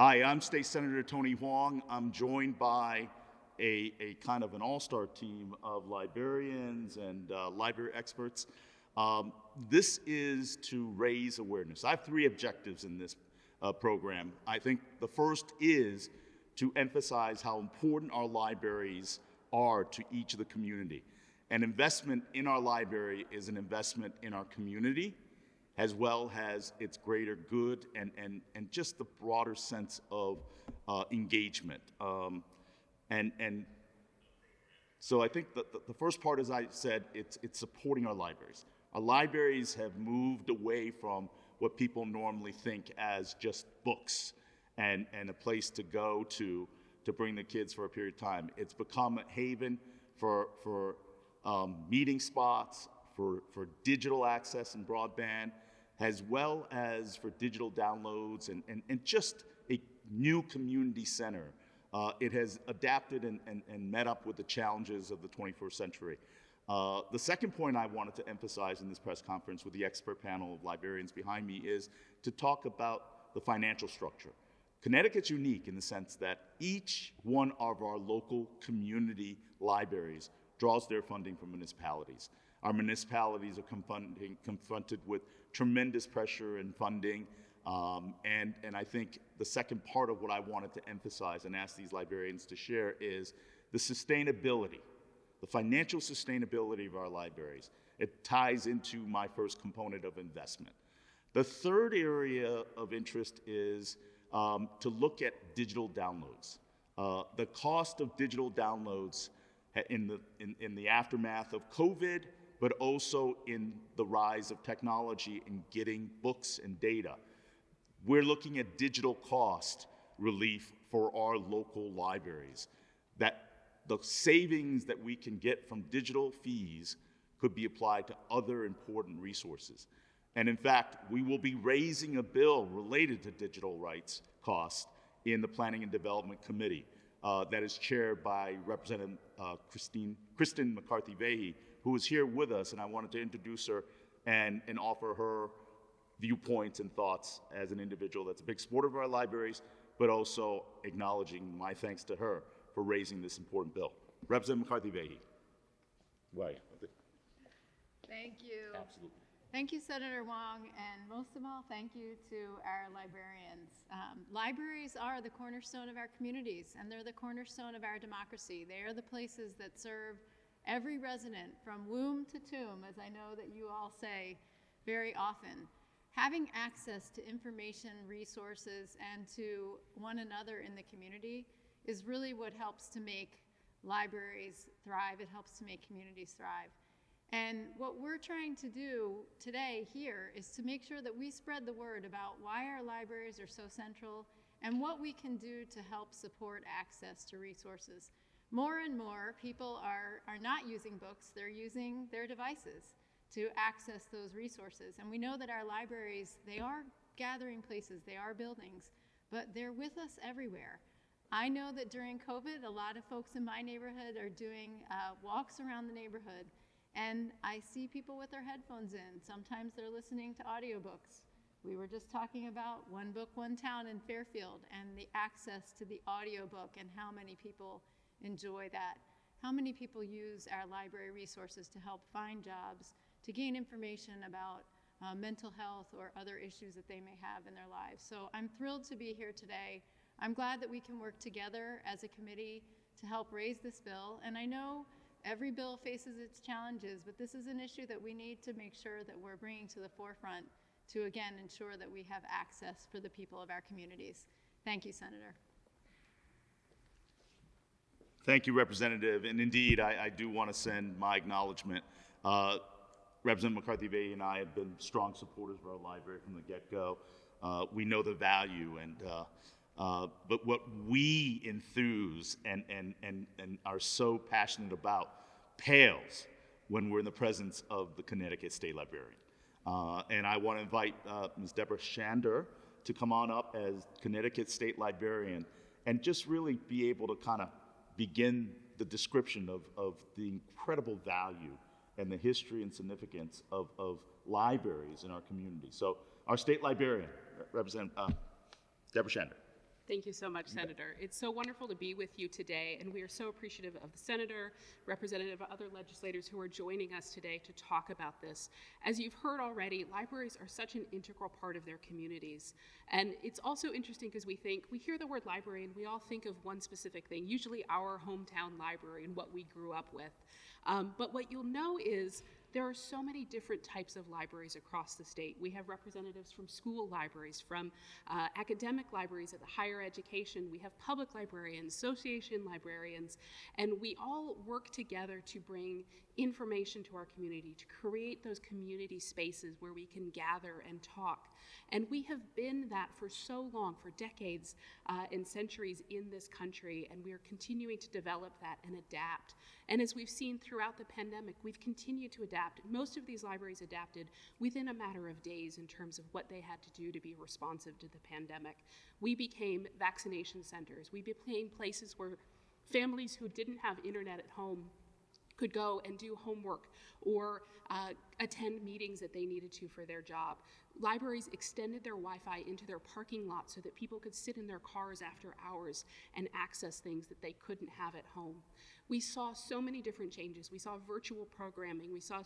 Hi, I'm State Senator Tony Hwang. I'm joined by a kind of an all-star team of librarians and library experts. This is to raise awareness. I have three objectives in this program. I think the first is to emphasize how important our libraries are to each of the community. An investment in our library is an investment in our community, as well as its greater good and just the broader sense of engagement. And so I think the first part, as I said, it's supporting our libraries. Our libraries have moved away from what people normally think as just books and a place to go to bring the kids for a period of time. It's become a haven for meeting spots, for digital access and broadband, as well as for digital downloads and just a new community center. It has adapted and met up with the challenges of the 21st century. The second point I wanted to emphasize in this press conference with the expert panel of librarians behind me is to talk about the financial structure. Connecticut's unique in the sense that each one of our local community libraries draws their funding from municipalities. Our municipalities are confronted with tremendous pressure and funding, and I think the second part of what I wanted to emphasize and ask these librarians to share is the sustainability, the financial sustainability of our libraries. It ties into my first component of investment. The third area of interest is to look at digital downloads. The cost of digital downloads in the aftermath of COVID, but also in the rise of technology in getting books and data. We're looking at digital cost relief for our local libraries, that the savings that we can get from digital fees could be applied to other important resources. And in fact, we will be raising a bill related to digital rights costs in the Planning and Development Committee that is chaired by Representative Cristin McCarthy Vahey, who is here with us, and I wanted to introduce her and offer her viewpoints and thoughts as an individual that's a big supporter of our libraries, but also acknowledging my thanks to her for raising this important bill. Representative McCarthy Vahey. Why? Thank you. Absolutely. Thank you, Senator Hwang, and most of all, thank you to our librarians. Libraries are the cornerstone of our communities, and they're the cornerstone of our democracy. They are the places that serve every resident from womb to tomb, as I know that you all say very often. Having access to information, resources, and to one another in the community is really what helps to make libraries thrive. It helps to make communities thrive. And what we're trying to do today here is to make sure that we spread the word about why our libraries are so central and what we can do to help support access to resources. More and more people are not using books, they're using their devices to access those resources. And we know that our libraries, they are gathering places, they are buildings, but they're with us everywhere. I know that during COVID, a lot of folks in my neighborhood are doing walks around the neighborhood, and I see people with their headphones in. Sometimes they're listening to audiobooks. We were just talking about One Book, One Town in Fairfield and the access to the audiobook and how many people enjoy that. How many people use our library resources to help find jobs, to gain information about mental health or other issues that they may have in their lives. So I'm thrilled to be here today. I'm glad that we can work together as a committee to help raise this bill. And I know every bill faces its challenges, but this is an issue that we need to make sure that we're bringing to the forefront to, again, ensure that we have access for the people of our communities. Thank you, Senator. Thank you, Representative. And indeed, I do want to send my acknowledgement. Representative McCarthy Vahey and I have been strong supporters of our library from the get-go. We know the value, but what we enthuse and are so passionate about pales when we're in the presence of the Connecticut State Librarian. And I want to invite Ms. Deborah Schander to come on up as Connecticut State Librarian and just really be able to kind of begin the description of the incredible value and the history and significance of libraries in our community. So our state librarian, Representative Deborah Schander. Thank you so much, Senator. It's so wonderful to be with you today, and we are so appreciative of the Senator, representative of other legislators who are joining us today to talk about this. As you've heard already, libraries are such an integral part of their communities. And it's also interesting because we hear the word library and we all think of one specific thing, usually our hometown library and what we grew up with. But what you'll know is there are so many different types of libraries across the state. We have representatives from school libraries, from academic libraries at the higher education. We have public librarians, association librarians, and we all work together to bring information to our community, to create those community spaces where we can gather and talk. And we have been that for so long, for decades and centuries in this country, and we are continuing to develop that and adapt. And as we've seen throughout the pandemic, we've continued to adapt. Most of these libraries adapted within a matter of days in terms of what they had to do to be responsive to the pandemic. We became vaccination centers. We became places where families who didn't have internet at home could go and do homework or attend meetings that they needed to for their job. Libraries extended their Wi-Fi into their parking lot so that people could sit in their cars after hours and access things that they couldn't have at home. We saw so many different changes. We saw virtual programming. We saw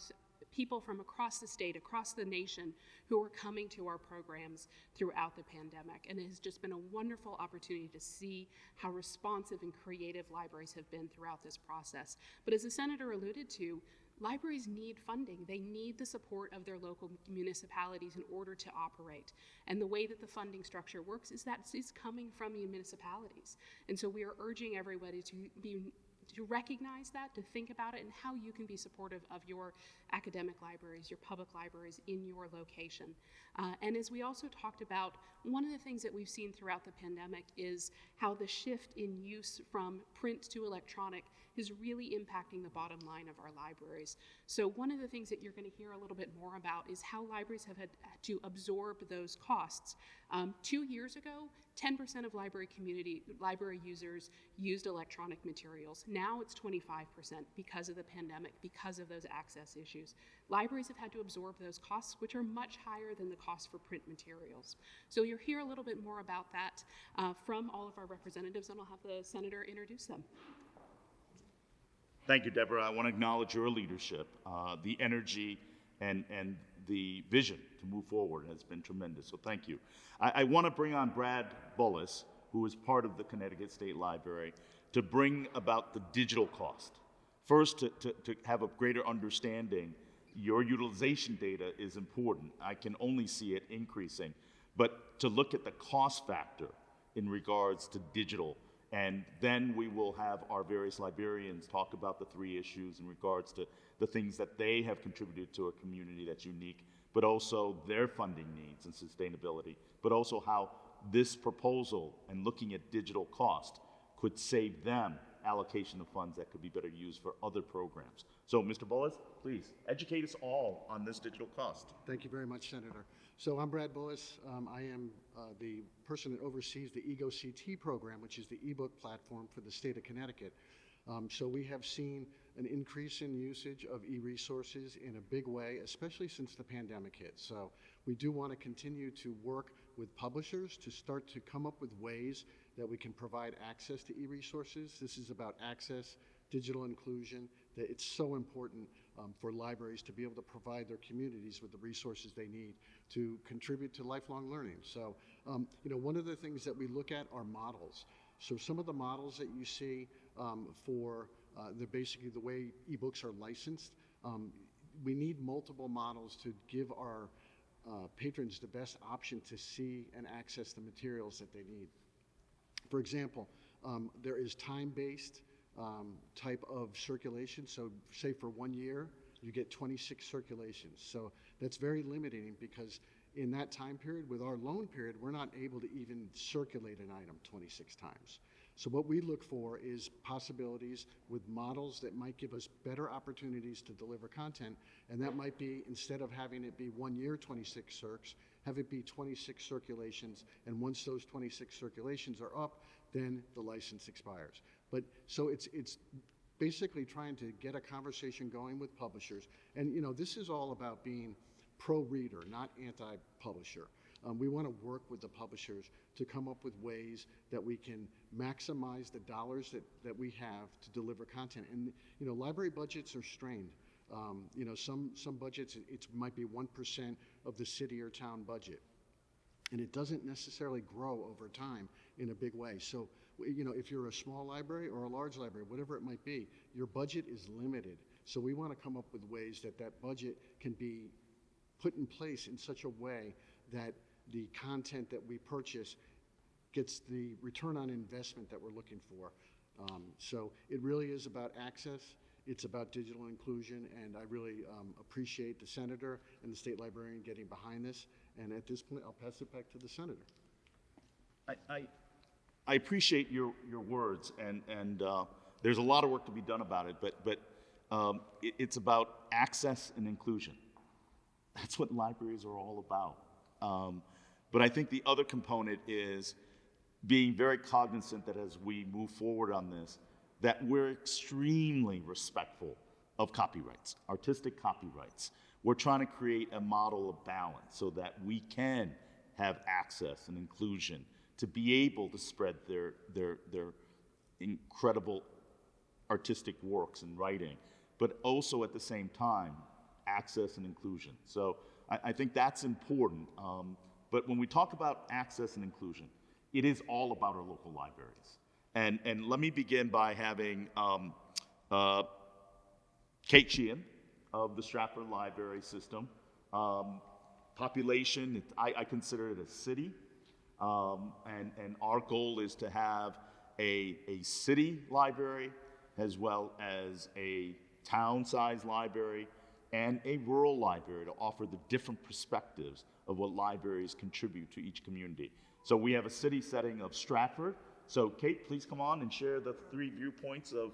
people from across the state, across the nation, who were coming to our programs throughout the pandemic. And it has just been a wonderful opportunity to see how responsive and creative libraries have been throughout this process. But as the Senator alluded to, libraries need funding. They need the support of their local municipalities in order to operate. And the way that the funding structure works is that it's coming from the municipalities. And so we are urging everybody to recognize that, to think about it, and how you can be supportive of your academic libraries, your public libraries in your location. And as we also talked about, one of the things that we've seen throughout the pandemic is how the shift in use from print to electronic is really impacting the bottom line of our libraries. So one of the things that you're going to hear a little bit more about is how libraries have had to absorb those costs. 2 years ago, 10% of library users used electronic materials. Now it's 25% because of the pandemic, because of those access issues. Libraries have had to absorb those costs, which are much higher than the cost for print materials. So you'll hear a little bit more about that from all of our representatives, and I'll have the Senator introduce them. Thank you, Deborah. I want to acknowledge your leadership. The energy and the vision to move forward has been tremendous, so thank you. I want to bring on Brad Bullis, who is part of the Connecticut State Library, to bring about the digital cost. First, to have a greater understanding, your utilization data is important. I can only see it increasing, but to look at the cost factor in regards to digital. And then we will have our various librarians talk about the 3 issues in regards to the things that they have contributed to a community that's unique, but also their funding needs and sustainability, but also how this proposal and looking at digital cost could save them allocation of funds that could be better used for other programs. So, Mr. Bullis, please educate us all on this digital cost. Thank you very much, Senator. So I'm Brad Bullis. I am the person that oversees the EGO-CT program, which is the ebook platform for the state of Connecticut. So we have seen an increase in usage of e-resources in a big way, especially since the pandemic hit. So we do want to continue to work with publishers to start to come up with ways that we can provide access to e-resources. This is about access, digital inclusion, that it's so important for libraries to be able to provide their communities with the resources they need to contribute to lifelong learning. So, one of the things that we look at are models. So some of the models that you see for basically the way ebooks are licensed, we need multiple models to give our patrons the best option to see and access the materials that they need. For example, there is time-based type of circulation. So say for 1 year, you get 26 circulations. So that's very limiting because in that time period, with our loan period, we're not able to even circulate an item 26 times. So what we look for is possibilities with models that might give us better opportunities to deliver content. And that might be, instead of having it be 1 year, 26 circs, have it be 26 circulations. And once those 26 circulations are up, then the license expires. But so it's basically trying to get a conversation going with publishers. And this is all about being pro-reader, not anti-publisher. We want to work with the publishers to come up with ways that we can maximize the dollars that we have to deliver content. And, you know, library budgets are strained. You know, some budgets, it might be 1% of the city or town budget. And it doesn't necessarily grow over time in a big way. So, you know, if you're a small library or a large library, whatever it might be, your budget is limited. So we want to come up with ways that that budget can be put in place in such a way that the content that we purchase gets the return on investment that we're looking for. So it really is about access. It's about digital inclusion, and I really appreciate the Senator and the State Librarian getting behind this. And at this point, I'll pass it back to the Senator. I appreciate your words, and there's a lot of work to be done about it, but it's about access and inclusion. That's what libraries are all about. But I think the other component is being very cognizant that as we move forward on this, that we're extremely respectful of copyrights, artistic copyrights. We're trying to create a model of balance so that we can have access and inclusion to be able to spread their incredible artistic works and writing, but also at the same time, access and inclusion. So I think that's important. But when we talk about access and inclusion, it is all about our local libraries. And let me begin by having Kate Sheehan of the Stratford Library System. Population, I consider it a city. And our goal is to have a city library as well as a town-sized library and a rural library to offer the different perspectives of what libraries contribute to each community. So we have a city setting of Stratford. So Kate, please come on and share the 3 viewpoints of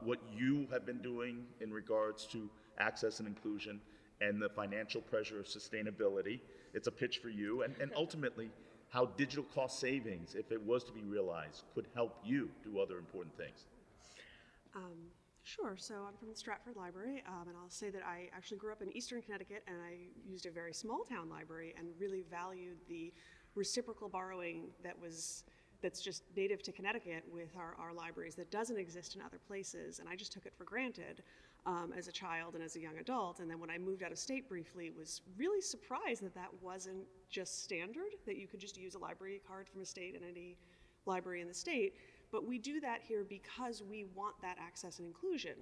what you have been doing in regards to access and inclusion and the financial pressure of sustainability. It's a pitch for you, and ultimately how digital cost savings, if it was to be realized, could help you do other important things. Sure. So I'm from the Stratford Library, and I'll say that I actually grew up in Eastern Connecticut, and I used a very small town library and really valued the reciprocal borrowing that's just native to Connecticut with our libraries that doesn't exist in other places, and I just took it for granted as a child and as a young adult. And then when I moved out of state briefly, was really surprised that that wasn't just standard, that you could just use a library card from a state in any library in the state. But we do that here because we want that access and inclusion.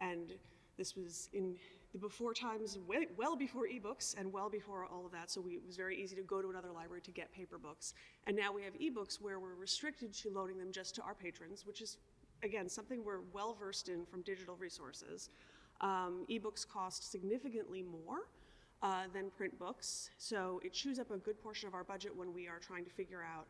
And this was in the before times, well before ebooks and well before all of that. So it was very easy to go to another library to get paper books. And now we have ebooks where we're restricted to loaning them just to our patrons, which is, again, something we're well versed in from digital resources. Ebooks cost significantly more than print books. So it chews up a good portion of our budget when we are trying to figure out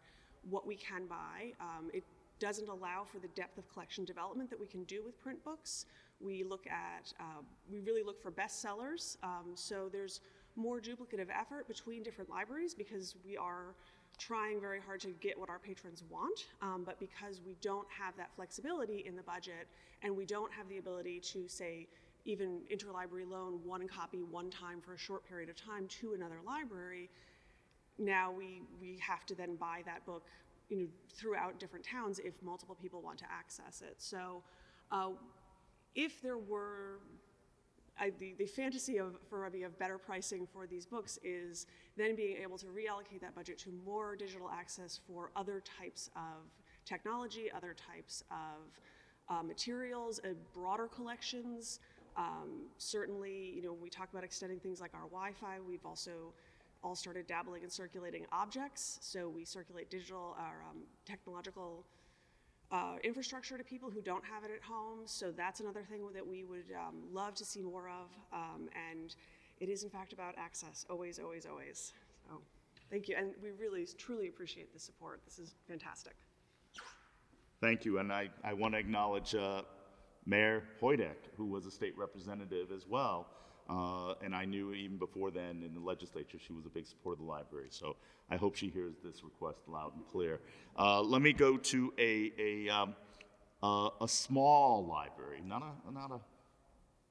what we can buy. It doesn't allow for the depth of collection development that we can do with print books. We really look for bestsellers. So there's more duplicative effort between different libraries because we are trying very hard to get what our patrons want, but because we don't have that flexibility in the budget and we don't have the ability to, say, even interlibrary loan one copy one time for a short period of time to another library, now we have to then buy that book, you know, throughout different towns if multiple people want to access it. So if there were, the fantasy for me of better pricing for these books is then being able to reallocate that budget to more digital access for other types of technology, other types of materials, broader collections. Certainly, you know, we talk about extending things like our Wi-Fi. We've also all started dabbling in circulating objects. So we circulate digital or technological infrastructure to people who don't have it at home. So that's another thing that we would love to see more of. And it is in fact about access, always, always, always. So thank you. And we really, truly appreciate the support. This is fantastic. Thank you, and I want to acknowledge Mayor Hoytek, who was a state representative as well. And I knew even before then in the legislature she was a big supporter of the library. So I hope she hears this request loud and clear. Let me go to a small library, not a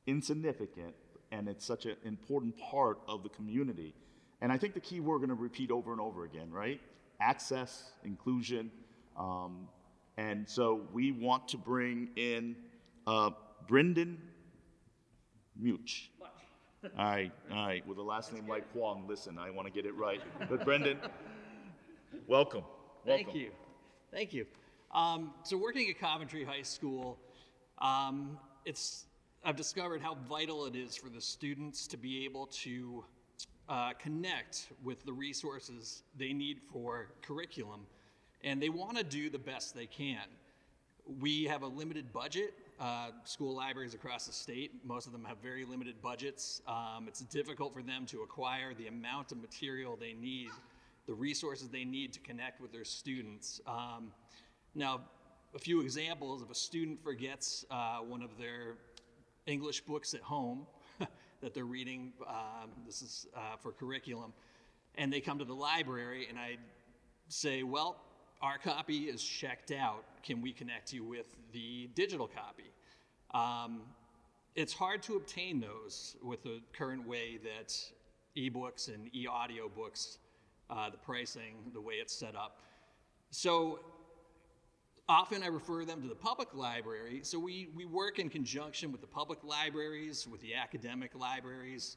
insignificant, and it's such an important part of the community. And I think the key we're going to repeat over and over again, right? Access, inclusion. And so we want to bring in Brendan Much. All right. With a last name like Hwang, listen, I want to get it right. But Brendan, welcome. Thank you. So working at Coventry High School, I've discovered how vital it is for the students to be able to connect with the resources they need for curriculum, and they want to do the best they can. We have a limited budget. School libraries across the state, most of them have very limited budgets. It's difficult for them to acquire the amount of material they need, the resources they need to connect with their students. Now, a few examples: if a student forgets one of their English books at home that they're reading, this is for curriculum, and they come to the library and I say, well, our copy is checked out. Can we connect you with the digital copy? It's hard to obtain those with the current way that ebooks and e-audiobooks, the pricing, the way it's set up. So often I refer them to the public library. So we work in conjunction with the public libraries, with the academic libraries.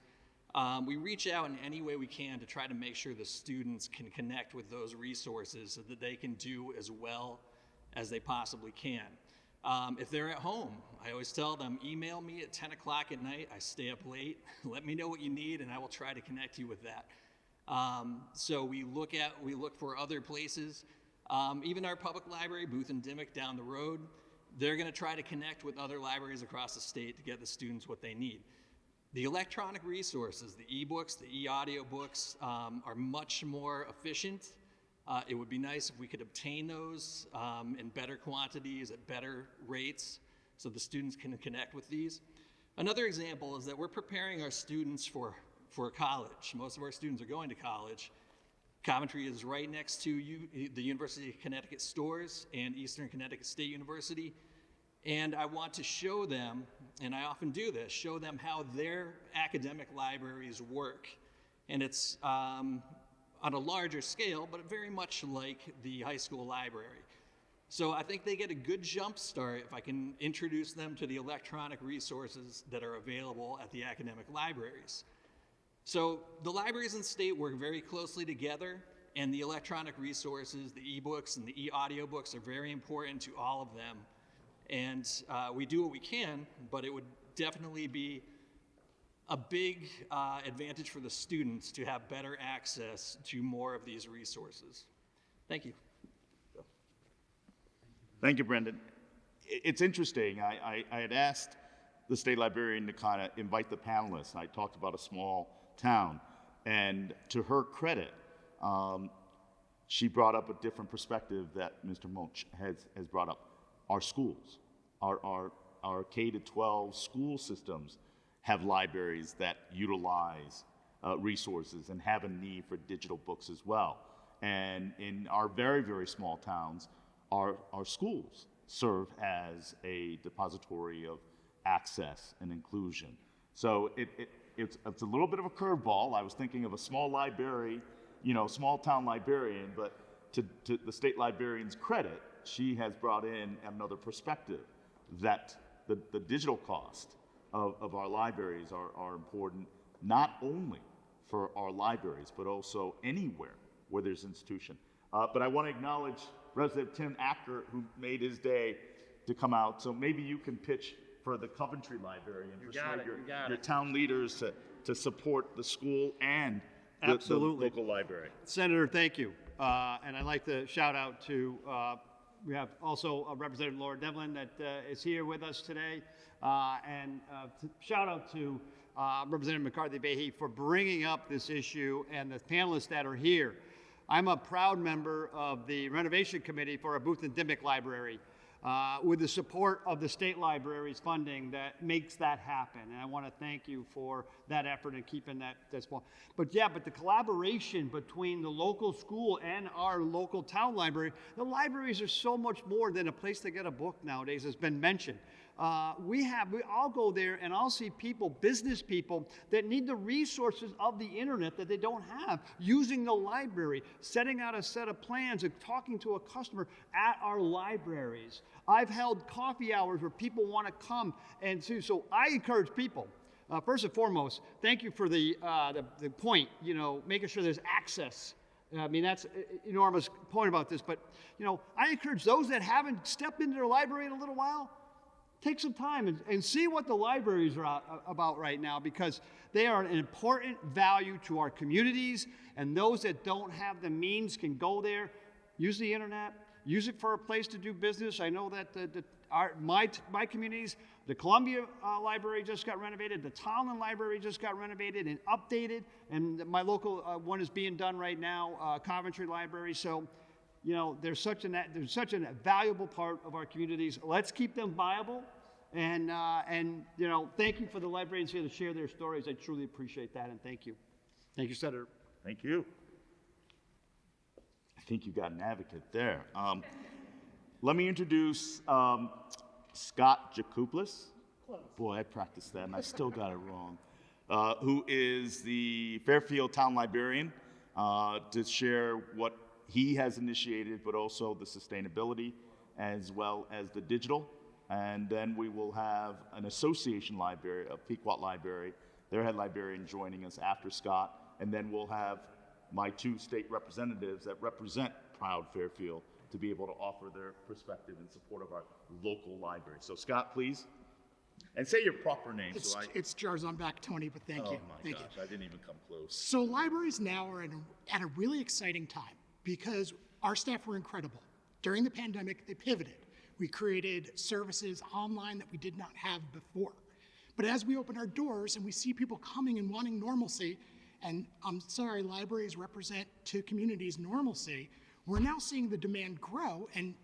We reach out in any way we can to try to make sure the students can connect with those resources so that they can do as well as they possibly can. If they're at home, I always tell them, email me at 10 o'clock at night. I stay up late. Let me know what you need, and I will try to connect you with that. So we look for other places. Even our public library, Booth and Dimick down the road, they're going to try to connect with other libraries across the state to get the students what they need. The electronic resources, the ebooks, the e-audiobooks, are much more efficient. It would be nice if we could obtain those in better quantities at better rates so the students can connect with these. Another example is that we're preparing our students for college. Most of our students are going to college. Coventry is right next to the University of Connecticut stores and Eastern Connecticut State University. And I want to show them, and I often do this, show them how their academic libraries work. And it's on a larger scale, but very much like the high school library. So I think they get a good jump start if I can introduce them to the electronic resources that are available at the academic libraries. So the libraries in the state work very closely together, and the electronic resources, the ebooks and the e-audiobooks are very important to all of them. And we do what we can, but it would definitely be a big advantage for the students to have better access to more of these resources. Thank you. Thank you, Brendan. It's interesting. I had asked the state librarian to kind of invite the panelists. I talked about a small town, and to her credit, she brought up a different perspective that Mr. Munch has brought up. Our schools, our K-12 school systems have libraries that utilize resources and have a need for digital books as well. And in our very, very small towns, our schools serve as a depository of access and inclusion. So it's a little bit of a curveball. I was thinking of a small library, small town librarian, but to the state librarian's credit, she has brought in another perspective that the digital cost of our libraries are important, not only for our libraries, but also anywhere where there's institution. But I want to acknowledge Representative Tim Acker, who made his day to come out. So maybe you can pitch for the Coventry Library and persuade your town leaders to support the school and the local library. Senator, thank you. And I'd like to shout out to, we have also Representative Laura Devlin that is here with us today. And shout out to Representative McCarthy Vahey for bringing up this issue and the panelists that are here. I'm a proud member of the renovation committee for a Booth and Dimick library with the support of the state library's funding that makes that happen. And I want to thank you for that effort and keeping that small. But the collaboration between the local school and our local town library, the libraries are so much more than a place to get a book nowadays, has been mentioned. I'll go there and I'll see people, business people, that need the resources of the internet that they don't have, using the library, setting out a set of plans and talking to a customer at our libraries. I've held coffee hours where people want to come and see. So I encourage people, first and foremost, thank you for the point, making sure there's access. I mean, that's an enormous point about this, but, I encourage those that haven't stepped into their library in a little while, take some time and see what the libraries are about right now, because they are an important value to our communities, and those that don't have the means can go there, use the internet, use it for a place to do business. I know that my communities, the Columbia Library just got renovated, the Townsend Library just got renovated and updated, and my local one is being done right now, Coventry Library. So, there's such a valuable part of our communities. Let's keep them viable, and thank you for the librarians here to share their stories. I truly appreciate that, and thank you. Thank you, Senator. Thank you. I think you got an advocate there. Let me introduce Scott Jacopoulos. Boy, I practiced that and I still got it wrong. Who is the Fairfield Town Librarian, to share what he has initiated, but also the sustainability as well as the digital. And then we will have an association library, a Pequot Library, their head librarian joining us after Scott. And then we'll have my two state representatives that represent proud Fairfield to be able to offer their perspective in support of our local library. So Scott, please. And say your proper name. It's Jarzon back, Tony, but thank you. Oh my gosh, I didn't even come close. So libraries now are at a really exciting time because our staff were incredible. During the pandemic, they pivoted. We created services online that we did not have before. But as we open our doors and we see people coming and wanting normalcy, and I'm sorry, libraries represent to communities normalcy, we're now seeing the demand grow and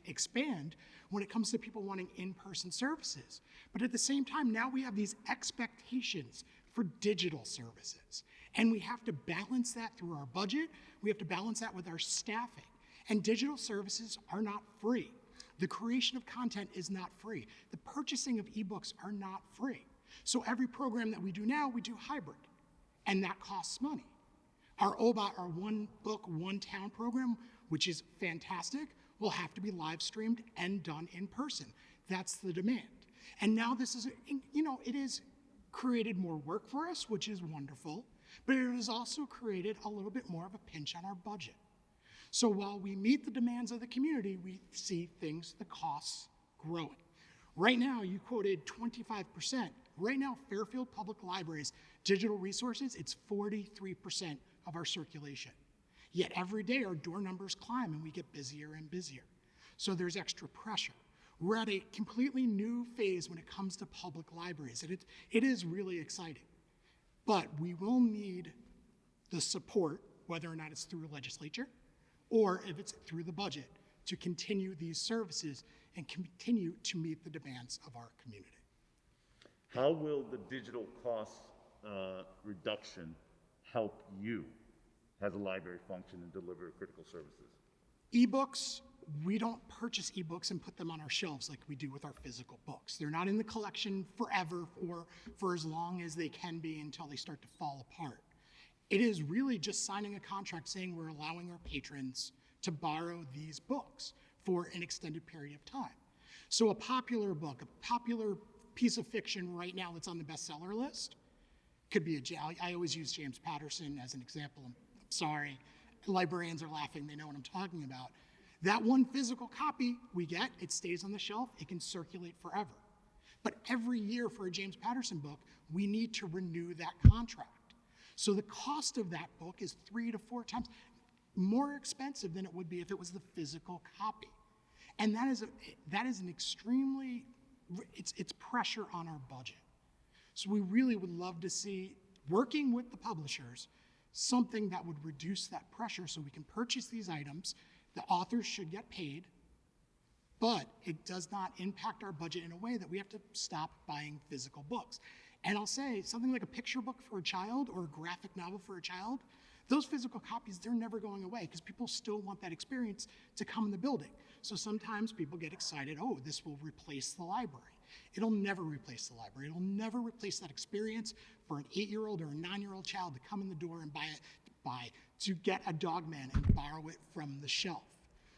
expand when it comes to people wanting in-person services. But at the same time, now we have these expectations for digital services. And we have to balance that through our budget. We have to balance that with our staffing. And digital services are not free. The creation of content is not free. The purchasing of ebooks are not free. So every program that we do now, we do hybrid, and that costs money. Our OBOT, our One Book, One Town program, which is fantastic, will have to be live streamed and done in person. That's the demand. And now this is, it has created more work for us, which is wonderful, but it has also created a little bit more of a pinch on our budget. So while we meet the demands of the community, we see the costs growing. Right now, you quoted 25%. Right now, Fairfield Public Library's digital resources, it's 43% of our circulation. Yet every day our door numbers climb and we get busier and busier. So there's extra pressure. We're at a completely new phase when it comes to public libraries, and it is really exciting. But we will need the support, whether or not it's through the legislature or if it's through the budget, to continue these services and continue to meet the demands of our community. How will the digital cost reduction help you as a library function and deliver critical services? Ebooks, we don't purchase ebooks and put them on our shelves like we do with our physical books. They're not in the collection forever or for as long as they can be until they start to fall apart. It is really just signing a contract saying we're allowing our patrons to borrow these books for an extended period of time. So a popular book, a popular piece of fiction right now that's on the bestseller list could be I always use James Patterson as an example. I'm sorry, librarians are laughing, they know what I'm talking about. That one physical copy we get, it stays on the shelf, it can circulate forever. But every year for a James Patterson book, we need to renew that contract. So the cost of that book is 3 to 4 times more expensive than it would be if it was the physical copy. And that is an extremely, it's pressure on our budget. So we really would love to see, working with the publishers, something that would reduce that pressure so we can purchase these items. The authors should get paid, but it does not impact our budget in a way that we have to stop buying physical books. And I'll say, something like a picture book for a child or a graphic novel for a child, those physical copies, they're never going away because people still want that experience to come in the building. So sometimes people get excited, oh, this will replace the library. It'll never replace the library. It'll never replace that experience for an 8-year-old or a 9-year-old child to come in the door and to get a Dog Man and borrow it from the shelf.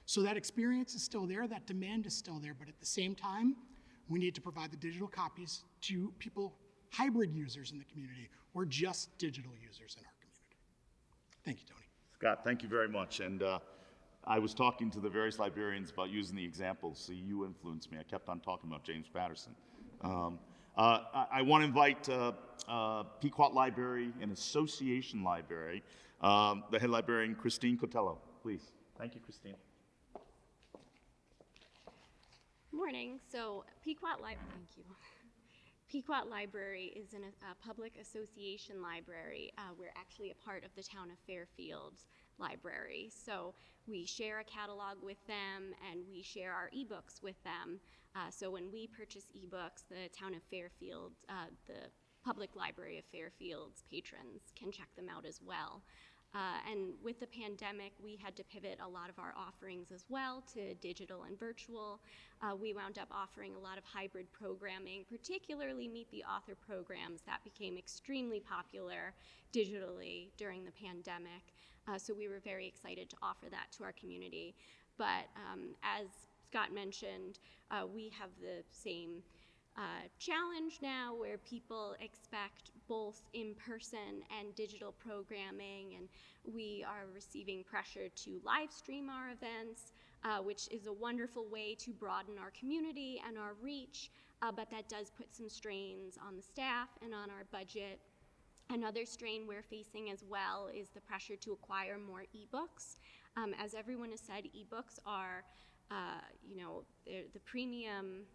So that experience is still there, that demand is still there, but at the same time, we need to provide the digital copies to people, hybrid users in the community, or just digital users in our community. Thank you, Tony. Scott, thank you very much. And I was talking to the various librarians about using the examples, so you influenced me. I kept on talking about James Patterson. I want to invite Pequot Library and Association Library, the head librarian, Cristin Cotello, please. Thank you, Cristin. Morning. So Pequot Library is a public association library. We're actually a part of the town of Fairfield's library. So we share a catalog with them and we share our ebooks with them. So when we purchase ebooks, the town of Fairfield, the Public Library of Fairfield's patrons can check them out as well. And with the pandemic, we had to pivot a lot of our offerings as well to digital and virtual. We wound up offering a lot of hybrid programming, particularly Meet the Author programs that became extremely popular digitally during the pandemic. So we were very excited to offer that to our community. But as Scott mentioned, we have the same challenge now where people expect both in-person and digital programming, and we are receiving pressure to live stream our events, which is a wonderful way to broaden our community and our reach, but that does put some strains on the staff and on our budget. Another strain we're facing as well is the pressure to acquire more ebooks. As everyone has said, ebooks are, the premium.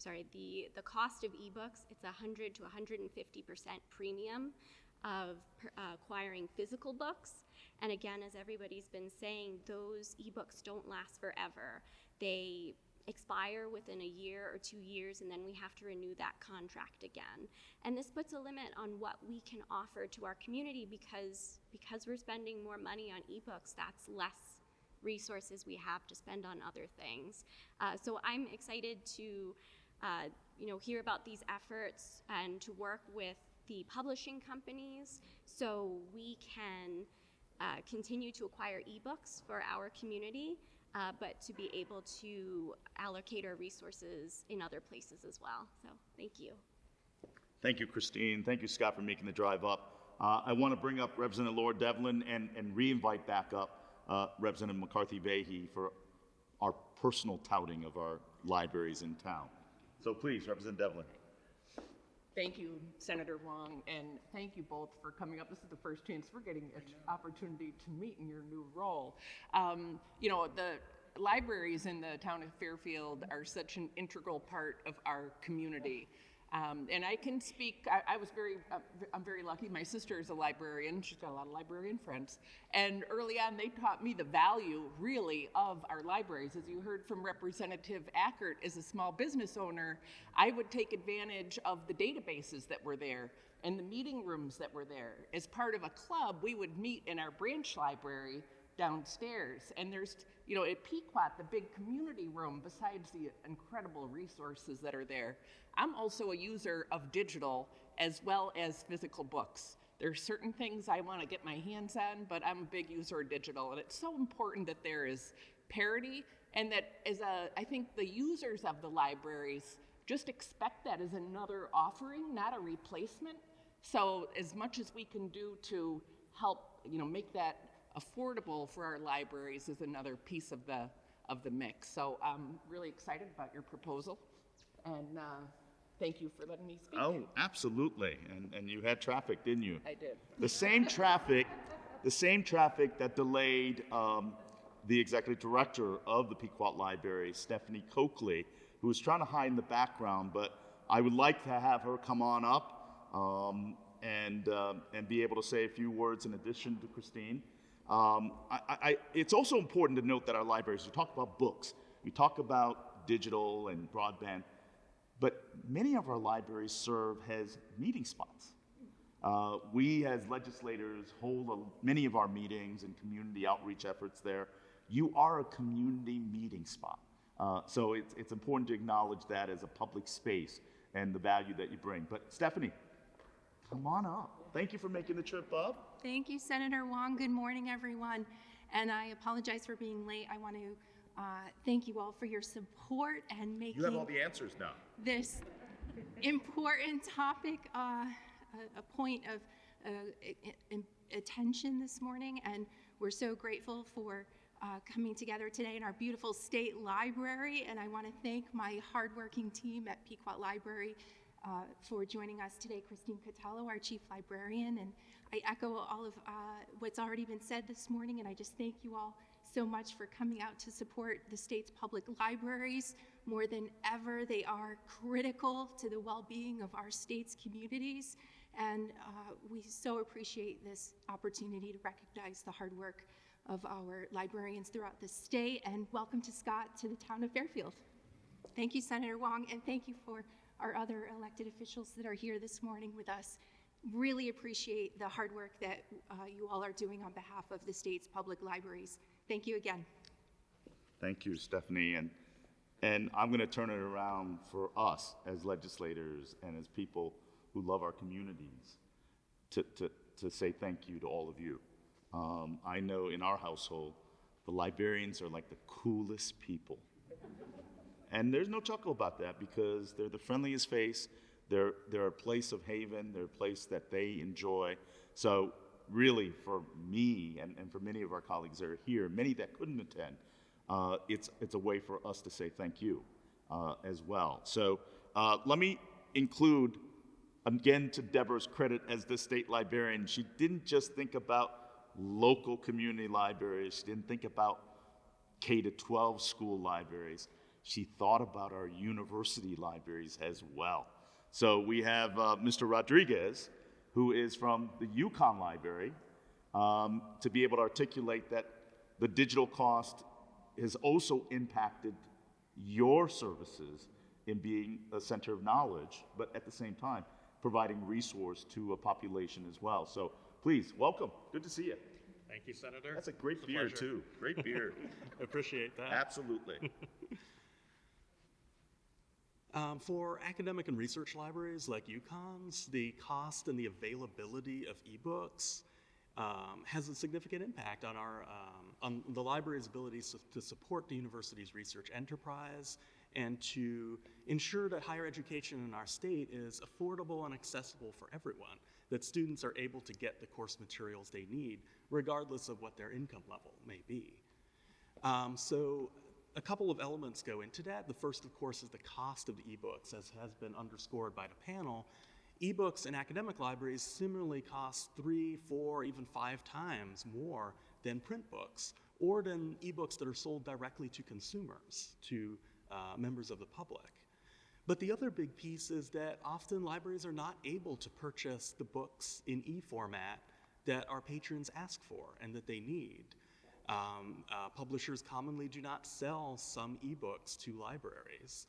The cost of ebooks, it's 100 to 150% premium of acquiring physical books. And again, as everybody's been saying, those ebooks don't last forever. They expire within a year or 2 years, and then we have to renew that contract again. And this puts a limit on what we can offer to our community because we're spending more money on ebooks, that's less resources we have to spend on other things. So I'm excited to hear about these efforts and to work with the publishing companies so we can continue to acquire ebooks for our community, but to be able to allocate our resources in other places as well. So thank you. Thank you, Cristin. Thank you, Scott, for making the drive up. I want to bring up Representative Laura Devlin and re-invite back up Representative McCarthy Vahey for our personal touting of our libraries in town. So please, Representative Devlin. Thank you, Senator Hwang, and thank you both for coming up. This is the first chance we're getting an opportunity to meet in your new role. The libraries in the town of Fairfield are such an integral part of our community. And I can speak, I'm very lucky. My sister is a librarian. She's got a lot of librarian friends. And early on, they taught me the value, really, of our libraries. As you heard from Representative Ackert, as a small business owner, I would take advantage of the databases that were there and the meeting rooms that were there. As part of a club, we would meet in our branch library downstairs. And there's, at Pequot, the big community room, besides the incredible resources that are there. I'm also a user of digital as well as physical books. There are certain things I want to get my hands on, but I'm a big user of digital. And it's so important that there is parity and that I think the users of the libraries just expect that as another offering, not a replacement. So as much as we can do to help, make that affordable for our libraries is another piece of the mix. So I'm really excited about your proposal, and thank you for letting me speak. Oh, absolutely. And you had traffic, didn't you? I did. The same traffic that delayed the executive director of the Pequot Library, Stephanie Coakley, who was trying to hide in the background, but I would like to have her come on up and be able to say a few words in addition to Cristin. It's also important to note that our libraries, we talk about books, we talk about digital and broadband, but many of our libraries serve as meeting spots. We as legislators hold many of our meetings and community outreach efforts there. You are a community meeting spot. So it's important to acknowledge that as a public space and the value that you bring. But Stephanie, come on up. Thank you for making the trip up. Thank you, Senator Hwang. Good morning, everyone. And I apologize for being late. I want to thank you all for your support and making You have all the answers now. this important topic a point of attention this morning. And we're so grateful for coming together today in our beautiful state library. And I want to thank my hardworking team at Pequot Library for joining us today, Cristin McCarthy, our chief librarian. And I echo all of what's already been said this morning, and I just thank you all so much for coming out to support the state's public libraries. More than ever, they are critical to the well-being of our state's communities, and we so appreciate this opportunity to recognize the hard work of our librarians throughout the state. And welcome to Scott, to the town of Fairfield. Thank you, Senator Hwang, and thank you for our other elected officials that are here this morning with us. Really appreciate the hard work that you all are doing on behalf of the state's public libraries. Thank you again. Thank you, Stephanie. And I'm going to turn it around for us as legislators and as people who love our communities to say thank you to all of you. I know in our household, the librarians are like the coolest people. And there's no chuckle about that because they're the friendliest face. They're a place of haven. They're a place that they enjoy. So really, for me and for many of our colleagues that are here, many that couldn't attend, it's a way for us to say thank you as well. So let me include, again, to Deborah's credit as the state librarian, she didn't just think about local community libraries. She didn't think about K-12 school libraries. She thought about our university libraries as well. So we have Mr. Rodriguez, who is from the UConn Library, to be able to articulate that the digital cost has also impacted your services in being a center of knowledge, but at the same time, providing resource to a population as well. So please, welcome. Good to see you. Thank you, Senator. That's a great beer, too. Great beer. Appreciate that. Absolutely. For academic and research libraries like UConn's, the cost and the availability of ebooks has a significant impact on on the library's ability to support the university's research enterprise and to ensure that higher education in our state is affordable and accessible for everyone, that students are able to get the course materials they need, regardless of what their income level may be. So a couple of elements go into that. The first, of course, is the cost of the ebooks, as has been underscored by the panel. Ebooks in academic libraries similarly cost 3, 4, even 5 times more than print books, or than ebooks that are sold directly to consumers, to members of the public. But the other big piece is that often libraries are not able to purchase the books in e-format that our patrons ask for and that they need. Publishers commonly do not sell some ebooks to libraries.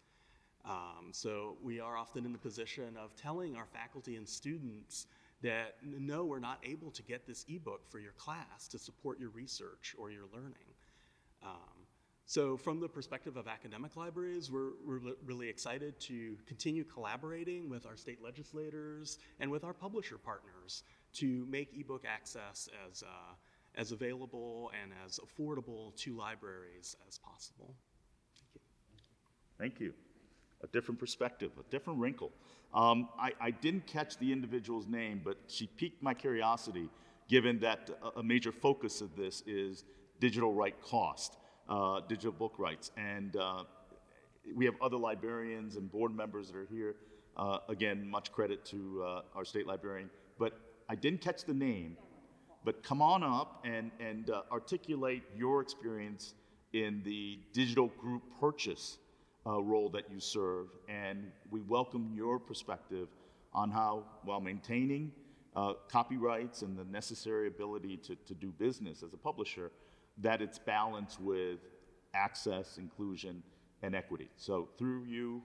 So we are often in the position of telling our faculty and students that, no, we're not able to get this ebook for your class to support your research or your learning. So from the perspective of academic libraries, we're really excited to continue collaborating with our state legislators and with our publisher partners to make ebook access as available and as affordable to libraries as possible. Thank you. Thank you. A different perspective, a different wrinkle. I didn't catch the individual's name, but she piqued my curiosity, given that a major focus of this is digital right cost, digital book rights. And we have other librarians and board members that are here. Again, much credit to our state librarian. But I didn't catch the name. But come on up and articulate your experience in the digital group purchase role that you serve. And we welcome your perspective on how, while maintaining copyrights and the necessary ability to do business as a publisher, that it's balanced with access, inclusion, and equity. So through you,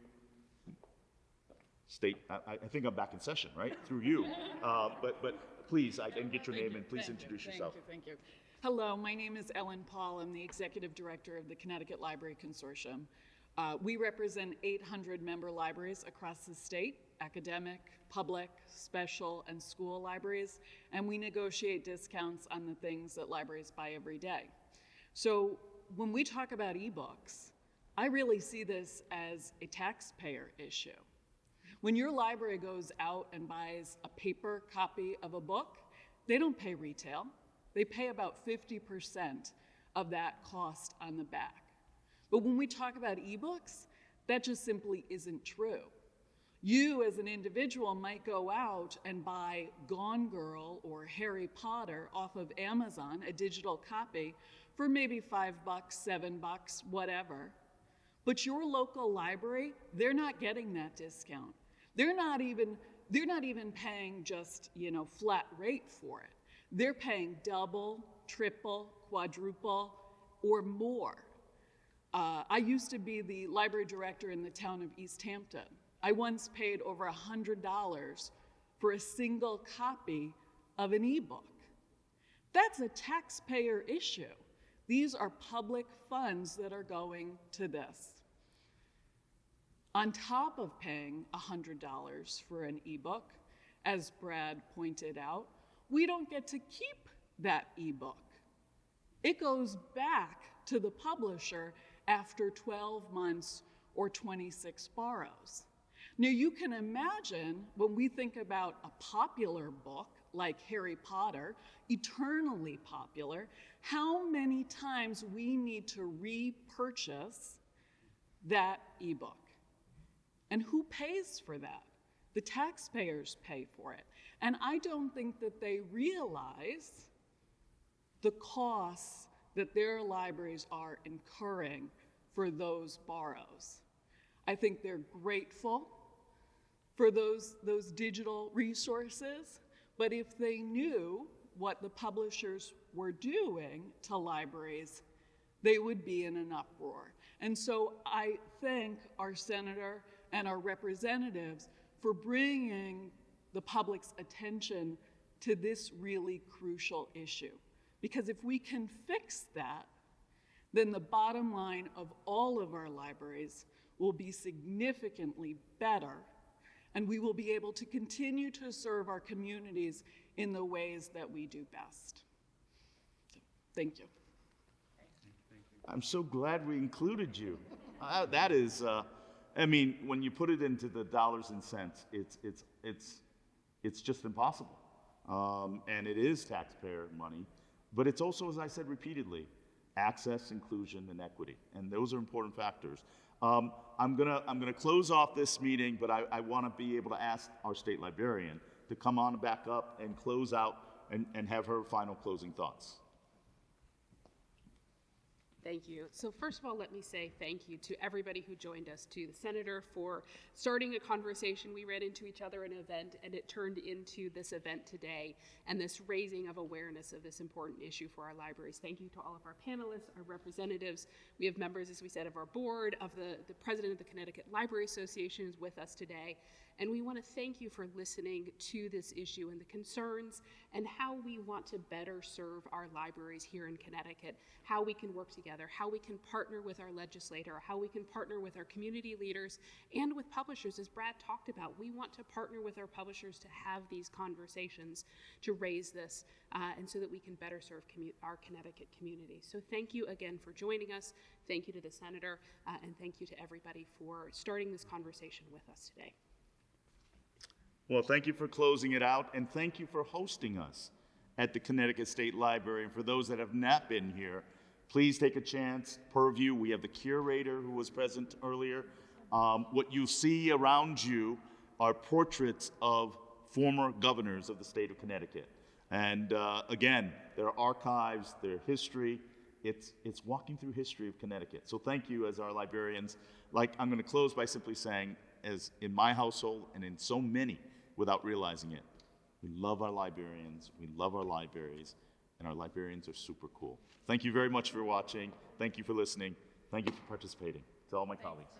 state, I think I'm back in session, right? Through you. But please, I didn't get your name, and please introduce yourself. Thank you. Hello, my name is Ellen Paul. I'm the Executive Director of the Connecticut Library Consortium. We represent 800 member libraries across the state, academic, public, special, and school libraries, and we negotiate discounts on the things that libraries buy every day. So when we talk about ebooks, I really see this as a taxpayer issue. When your library goes out and buys a paper copy of a book, they don't pay retail. They pay about 50% of that cost on the back. But when we talk about ebooks, that just simply isn't true. You as an individual might go out and buy Gone Girl or Harry Potter off of Amazon, a digital copy, for maybe $5, $7, whatever. But your local library, they're not getting that discount. They're not even paying just, flat rate for it. They're paying double, triple, quadruple, or more. I used to be the library director in the town of East Hampton. I once paid over $100 for a single copy of an ebook. That's a taxpayer issue. These are public funds that are going to this. On top of paying $100 for an ebook, as Brad pointed out, we don't get to keep that ebook. It goes back to the publisher after 12 months or 26 borrows. Now you can imagine when we think about a popular book like Harry Potter, eternally popular, how many times we need to repurchase that ebook. And who pays for that? The taxpayers pay for it. And I don't think that they realize the costs that their libraries are incurring for those borrows. I think they're grateful for those digital resources, but if they knew what the publishers were doing to libraries, they would be in an uproar. And so I thank our senator and our representatives for bringing the public's attention to this really crucial issue. Because if we can fix that, then the bottom line of all of our libraries will be significantly better, and we will be able to continue to serve our communities in the ways that we do best. So, thank you. I'm so glad we included you. That is, when you put it into the dollars and cents, it's just impossible. And it is taxpayer money, but it's also, as I said repeatedly, access, inclusion, and equity. And those are important factors. I'm gonna close off this meeting, but I want to be able to ask our state librarian to come on back up and close out and have her final closing thoughts. Thank you. So first of all, let me say thank you to everybody who joined us, to the senator for starting a conversation. We ran into each other at an event, and it turned into this event today and this raising of awareness of this important issue for our libraries. Thank you to all of our panelists, our representatives. We have members, as we said, of our board, of the president of the Connecticut Library Association is with us today. And we want to thank you for listening to this issue and the concerns and how we want to better serve our libraries here in Connecticut, how we can work together, how we can partner with our legislator, how we can partner with our community leaders and with publishers. As Brad talked about, we want to partner with our publishers to have these conversations, to raise this, and so that we can better serve our Connecticut community. So thank you again for joining us. Thank you to the senator, and thank you to everybody for starting this conversation with us today. Well, thank you for closing it out, and thank you for hosting us at the Connecticut State Library. And for those that have not been here, please take a chance. Purview, we have the curator who was present earlier. What you see around you are portraits of former governors of the state of Connecticut. And again, their archives, their history, it's walking through history of Connecticut. So thank you as our librarians. I'm going to close by simply saying, as in my household and in so many, without realizing it, we love our librarians, we love our libraries, and our librarians are super cool. Thank you very much for watching. Thank you for listening. Thank you for participating. To all my colleagues.